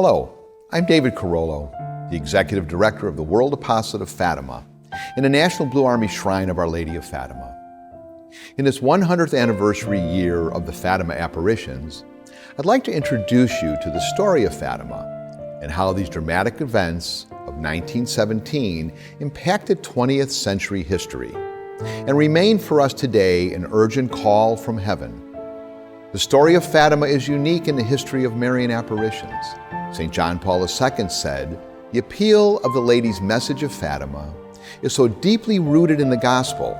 Hello, I'm David Carollo, the Executive Director of the World Apostolate of Fatima in the National Blue Army Shrine of Our Lady of Fatima. In this 100th anniversary year of the Fatima apparitions, I'd like to introduce you to the story of Fatima and how these dramatic events of 1917 impacted 20th century history and remain for us today an urgent call from heaven. The story of Fatima is unique in the history of Marian apparitions. St. John Paul II said, "The appeal of the Lady's message of Fatima is so deeply rooted in the gospel,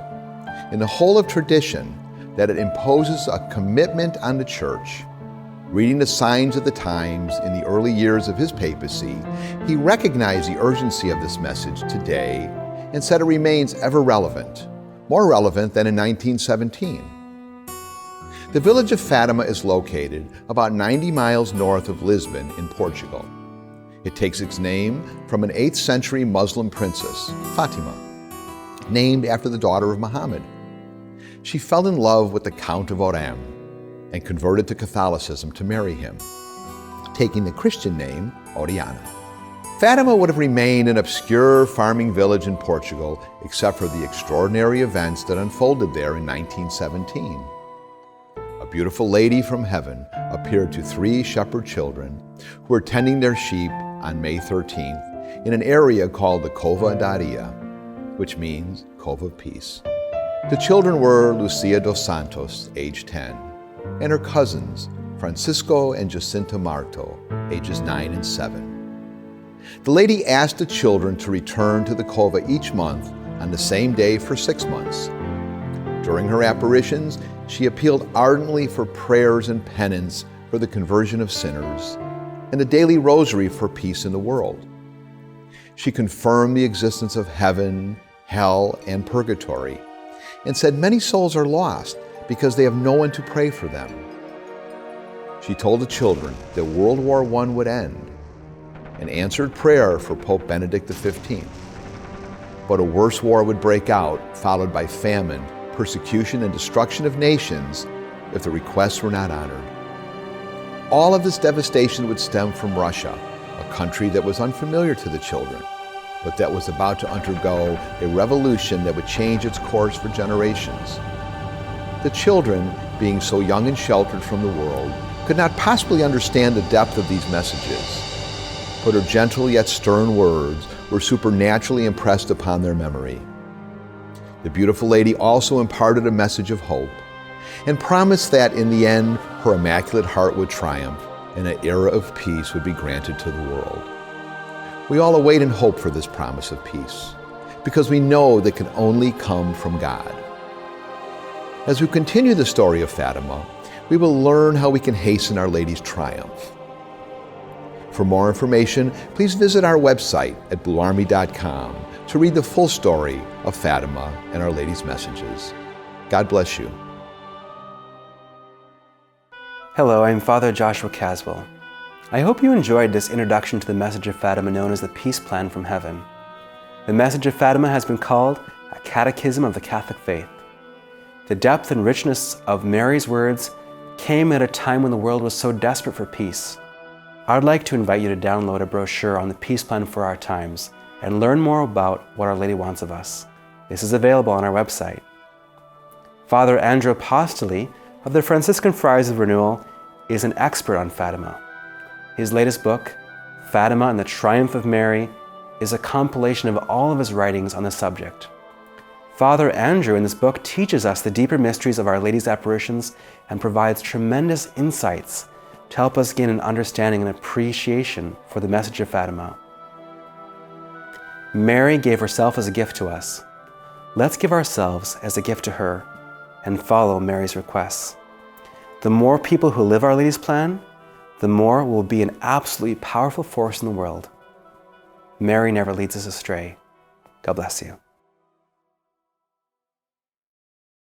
in the whole of tradition, that it imposes a commitment on the Church." Reading the signs of the times in the early years of his papacy, he recognized the urgency of this message today and said it remains ever relevant, more relevant than in 1917. The village of Fatima is located about 90 miles north of Lisbon in Portugal. It takes its name from an 8th century Muslim princess, Fatima, named after the daughter of Muhammad. She fell in love with the Count of Oran and converted to Catholicism to marry him, taking the Christian name Oriana. Fatima would have remained an obscure farming village in Portugal except for the extraordinary events that unfolded there in 1917. A beautiful lady from heaven appeared to 3 shepherd children who were tending their sheep on May 13th in an area called the Cova da Areia, which means Cove of Peace. The children were Lucia dos Santos, age 10, and her cousins, Francisco and Jacinta Marto, ages 9 and 7. The lady asked the children to return to the Cova each month on the same day for 6 months. During her apparitions, she appealed ardently for prayers and penance for the conversion of sinners and the daily rosary for peace in the world. She confirmed the existence of heaven, hell, and purgatory, and said many souls are lost because they have no one to pray for them. She told the children that World War I would end and answered prayer for Pope Benedict XV. But a worse war would break out, followed by famine, persecution, and destruction of nations if the requests were not honored. All of this devastation would stem from Russia, a country that was unfamiliar to the children, but that was about to undergo a revolution that would change its course for generations. The children, being so young and sheltered from the world, could not possibly understand the depth of these messages, but her gentle yet stern words were supernaturally impressed upon their memory. The beautiful lady also imparted a message of hope and promised that in the end, her immaculate heart would triumph and an era of peace would be granted to the world. We all await and hope for this promise of peace because we know that can only come from God. As we continue the story of Fatima, we will learn how we can hasten Our Lady's triumph. For more information, please visit our website at bluearmy.com to read the full story of Fatima and Our Lady's messages. God bless you. Hello, I'm Father Joshua Caswell. I hope you enjoyed this introduction to the message of Fatima known as the Peace Plan from Heaven. The message of Fatima has been called a catechism of the Catholic faith. The depth and richness of Mary's words came at a time when the world was so desperate for peace. I would like to invite you to download a brochure on the Peace Plan for our times and learn more about what Our Lady wants of us. This is available on our website. Father Andrew Apostoli of the Franciscan Friars of Renewal is an expert on Fatima. His latest book, Fatima and the Triumph of Mary, is a compilation of all of his writings on the subject. Father Andrew in this book teaches us the deeper mysteries of Our Lady's apparitions and provides tremendous insights to help us gain an understanding and appreciation for the message of Fatima. Mary gave herself as a gift to us. Let's give ourselves as a gift to her and follow Mary's requests. The more people who live Our Lady's plan, the more we'll be an absolutely powerful force in the world. Mary never leads us astray. God bless you.